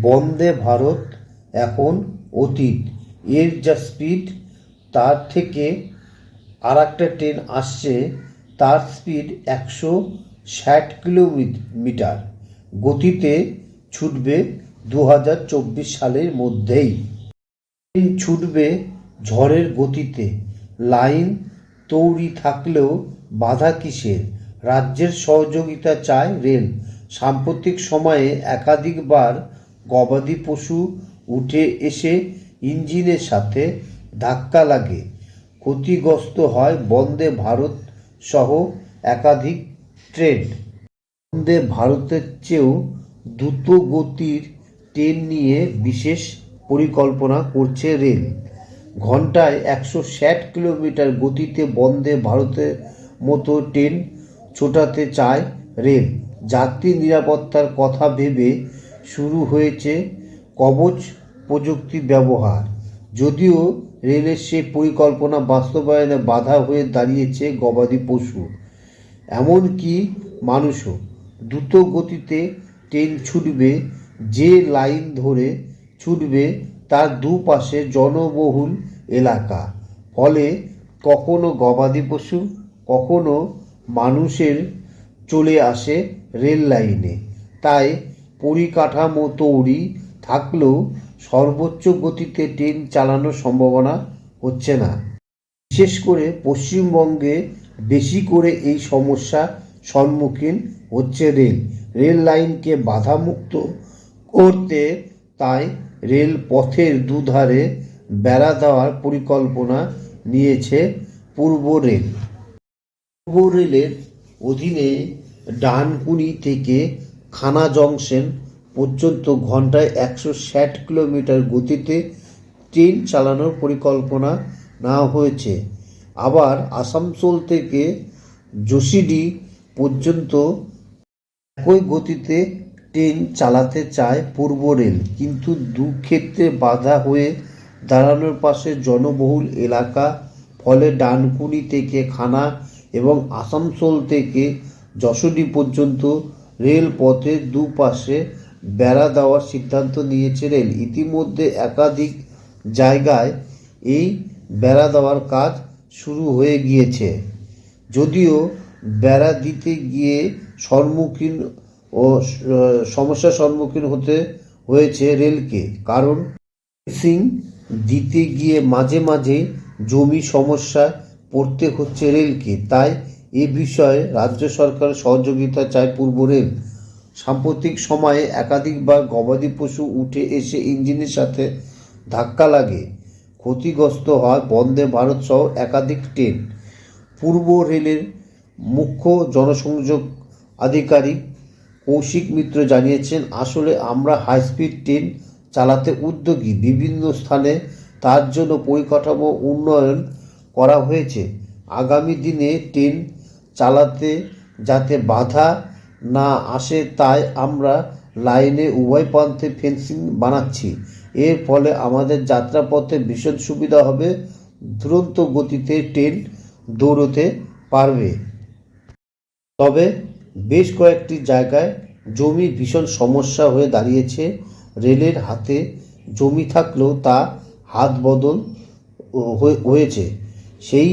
বন্দে ভারত এখন অতীত। এর যা স্পিড, তার থেকে আর একটা ট্রেন আসছে, তার স্পিড 160 কিলোমিটার গতিতে ছুটবে 2024 সালের মধ্যেই। ট্রেন ছুটবে ঝড়ের গতিতে। লাইন তৈরি থাকলেও বাধা কিসের? রাজ্যের সহযোগিতা চায় রেল। সাম্প্রতিক সময়ে একাধিকবার গবাদি পশু উঠে এসে ইঞ্জিনের সাথে ধাক্কা লাগে, ক্ষতিগ্রস্ত হয় বন্দে ভারত সহ একাধিক ট্রেন। বন্দে ভারতের চেয়েও দ্রুত গতির ট্রেন নিয়ে বিশেষ পরিকল্পনা করছে রেল। ঘন্টায় 160 কিলোমিটার গতিতে বন্দে ভারতের মতো ট্রেন ছোটাতে চায় রেল। যাত্রী নিরাপত্তার কথা ভেবে শুরু হয়েছে কবচ প্রযুক্তি ব্যবহার। যদিও রেলের সেই পরিকল্পনা বাস্তবায়নে বাধা হয়ে দাঁড়িয়েছে গবাদি পশু, এমনকি মানুষও। দ্রুত গতিতে ট্রেন ছুটবে, যে লাইন ধরে ছুটবে তার দুপাশে জনবহুল এলাকা। ফলে কখনো গবাদি পশু, কখনো মানুষের চলে আসে রেল লাইনে। তাই পরিকাঠামো তৈরি থাকলেও সর্বোচ্চ গতিতে ট্রেন চালানোর সম্ভাবনা হচ্ছে না। বিশেষ করে পশ্চিমবঙ্গে বেশি করে এই সমস্যার সম্মুখীন হচ্ছে রেল। রেল লাইনকে বাধামুক্ত করতে তাই রেলপথের দুধারে বেড়া দেওয়ার পরিকল্পনা নিয়েছে পূর্ব রেল। পূর্ব রেলের অধীনে ডানকুনি থেকে খানা জংশন পর্যন্ত ঘন্টায় 160 কিলোমিটার গতিতে ট্রেন চালানোর পরিকল্পনা নেওয়া হয়েছে। আবার আসানসোল থেকে যোশীডি পর্যন্ত একই গতিতে ট্রেন চালাতে চায় পূর্ব রেল। কিন্তু দুক্ষেত্রে বাধা হয়ে দাঁড়ানোর পাশে জনবহুল এলাকা। ফলে ডানকুনি থেকে খানা এবং আসানসোল থেকে যশোডি পর্যন্ত রেলপথের দুপাশে বেড়া দেওয়ার সিদ্ধান্ত নিয়েছে রেল। ইতিমধ্যে একাধিক জায়গায় এই বেড়া দেওয়ার কাজ শুরু হয়ে গিয়েছে। যদিও বেড়া দিতে গিয়ে সমস্যার সম্মুখীন হতে হয়েছে রেলকে, কারণ ফেন্সিং দিতে গিয়ে মাঝে মাঝে জমি সমস্যায় পড়তে হচ্ছে রেলকে। তাই এ বিষয়ে রাজ্য সরকারের সহযোগিতা চায় পূর্ব রেল। সাম্প্রতিক সময়ে একাধিকবার গবাদি পশু উঠে এসে ইঞ্জিনের সাথে ধাক্কা লাগে, ক্ষতিগ্রস্ত হয় বন্দে ভারত সহ একাধিক ট্রেন। পূর্ব রেলের মুখ্য জনসংযোগ আধিকারিক কৌশিক মিত্র জানিয়েছেন, আসলে আমরা হাইস্পিড ট্রেন চালাতে উদ্যোগী। বিভিন্ন স্থানে তার জন্য পরিকাঠামো উন্নয়ন করা হয়েছে। আগামী দিনে ট্রেন চালাতে যাতে বাধা না আসে তাই আমরা লাইনে উভয় প্রান্তে ফেন্সিং বানাচ্ছি। এর ফলে আমাদের যাত্রাপথে ভীষণ সুবিধা হবে, দুরন্ত গতিতে ট্রেন দৌড়তে পারবে। তবে বেশ কয়েকটি জায়গায় জমির ভীষণ সমস্যা হয়ে দাঁড়িয়েছে। রেলের হাতে জমি থাকলেও তা হাত বদল হয়েছে। সেই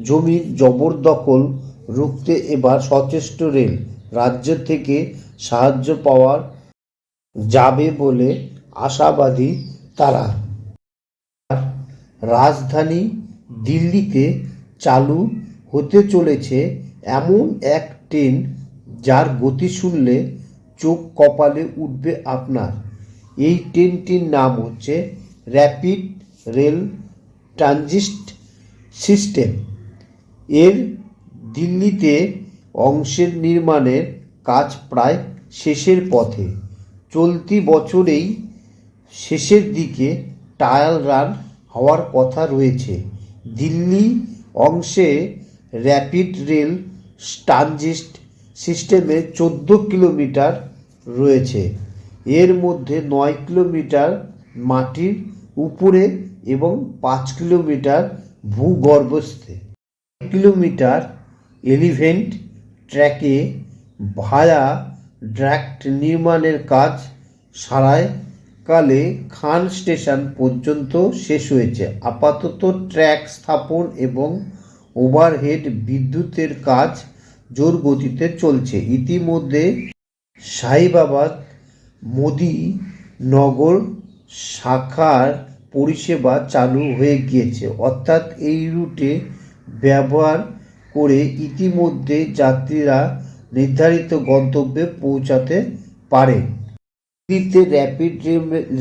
জমির জবরদখল রুখতে এবার সচেষ্ট রেল। রাজ্য থেকে সাহায্য পাওয়া যাবে বলে আশাবাদী তারা। রাজধানী দিল্লিতে চালু হতে চলেছে এমন এক ট্রেন যার গতি শুনলে চোখ কপালে উঠবে আপনার। এই ট্রেনটির নাম হচ্ছে র্যাপিড রেল ট্রানজিট সিস্টেম। এর দিল্লিতে অংশের নির্মাণের কাজ প্রায় শেষের পথে। চলতি বছরেই শেষের দিকে ট্রায়াল রান হওয়ার কথা রয়েছে। দিল্লি অংশে র্যাপিড রেল ট্রানজিট সিস্টেমে 14 কিলোমিটার রয়েছে। এর মধ্যে 9 কিলোমিটার মাটির উপরে এবং 5 কিলোমিটার ভূগর্ভস্থে। 1 কিলোমিটার এলিভেটেড ট্র্যাকে ভায়া ড্রাক্ট নির্মাণের কাজ সারায় কালে খান স্টেশন পর্যন্ত শেষ হয়েছে। আপাতত ট্র্যাক স্থাপন এবং ওভারহেড বিদ্যুতের কাজ জোর গতিতে চলছে। ইতিমধ্যে সাহিবাবাদ মোদিনগর শাখার পরিষেবা চালু হয়ে গিয়েছে, অর্থাৎ এই রুটে ব্যবহার করে ইতিমধ্যে যাত্রীরা নির্ধারিত গন্তব্যে পৌঁছাতে পারে। দিল্লিতে র্যাপিড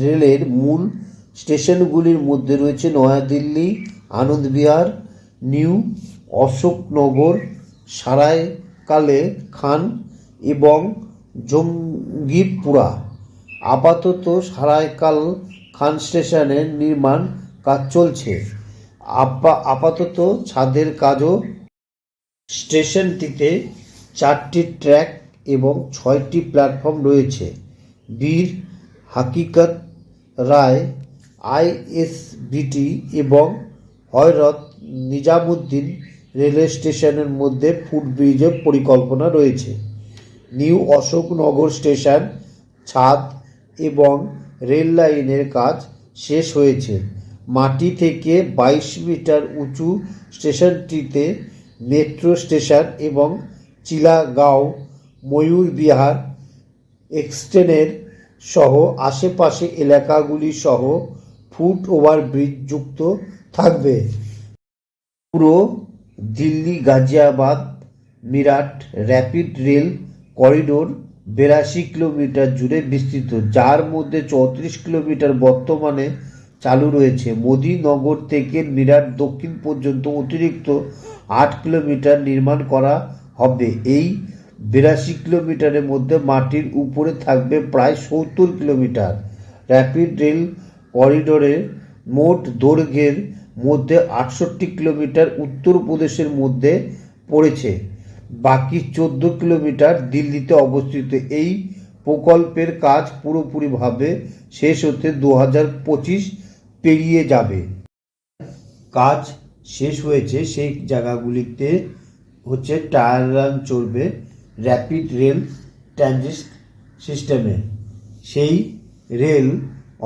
রেলের মূল স্টেশনগুলির মধ্যে রয়েছে নয়াদিল্লি, আনন্দবিহার, নিউ অশোকনগর, সারাইকালে খান এবং জঙ্গিপুরা। আপাতত সারাইকাল খান স্টেশনের নির্মাণ কাজ চলছে। আপাতত ছাদের কাজও। স্টেশনটিতে 4টি ট্র্যাক এবং 6টি প্ল্যাটফর্ম রয়েছে। বীর হাকিকত রায় আইএসবিটি এবং হযরত নিজামুদ্দিন রেলওয়ে স্টেশনের মধ্যে ফুটব্রিজের পরিকল্পনা রয়েছে। নিউ অশোকনগর স্টেশন ছাদ এবং রেল লাইনের কাজ শেষ হয়েছে। মাটি থেকে 22 মিটার উঁচু স্টেশনটিতে মেট্রো স্টেশন এবং চিলাগাঁও, ময়ূরবিহার এক্সটেনের সহ আশেপাশে এলাকাগুলি সহ ফুট ওভারব্রিজ যুক্ত থাকবে। পুরো Delhi Ghaziabad Meerut rapid rail corridor 82 kilometre জুড়ে বিস্তৃত, যার মধ্যে 34 কিলোমিটার বর্তমানে চালু রয়েছে। মোদিনগর থেকে মিরাট দক্ষিণ পর্যন্ত অতিরিক্ত 8 কিলোমিটার নির্মাণ করা হবে। এই 82 কিলোমিটারের মধ্যে মাটির উপরে থাকবে প্রায় 70 কিলোমিটার। র্যাপিড রেল করিডোরের মোট দৈর্ঘ্যের মধ্যে 68 কিলোমিটার উত্তরপ্রদেশের মধ্যে পড়েছে, বাকি 14 কিলোমিটার দিল্লিতে অবস্থিত। এই প্রকল্পের কাজ পুরোপুরিভাবে শেষ হতে 2025 পেরিয়ে যাবে। কাজ শেষ হয়েছে সেই জায়গাগুলিতে হচ্ছে ট্রায়াল রান চলবে র্যাপিড রেল ট্রানজিট সিস্টেমে। সেই রেল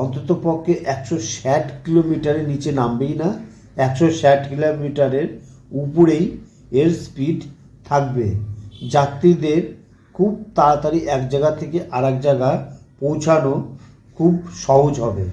অন্ততপক্ষে 160 কিলোমিটারের নিচে নামবেই না, 160 কিলোমিটারের উপরেই এর স্পিড থাকবে। যাত্রীদের খুব তাড়াতাড়ি এক জায়গা থেকে আরেক জায়গা পৌঁছানো খুব সহজ হবে।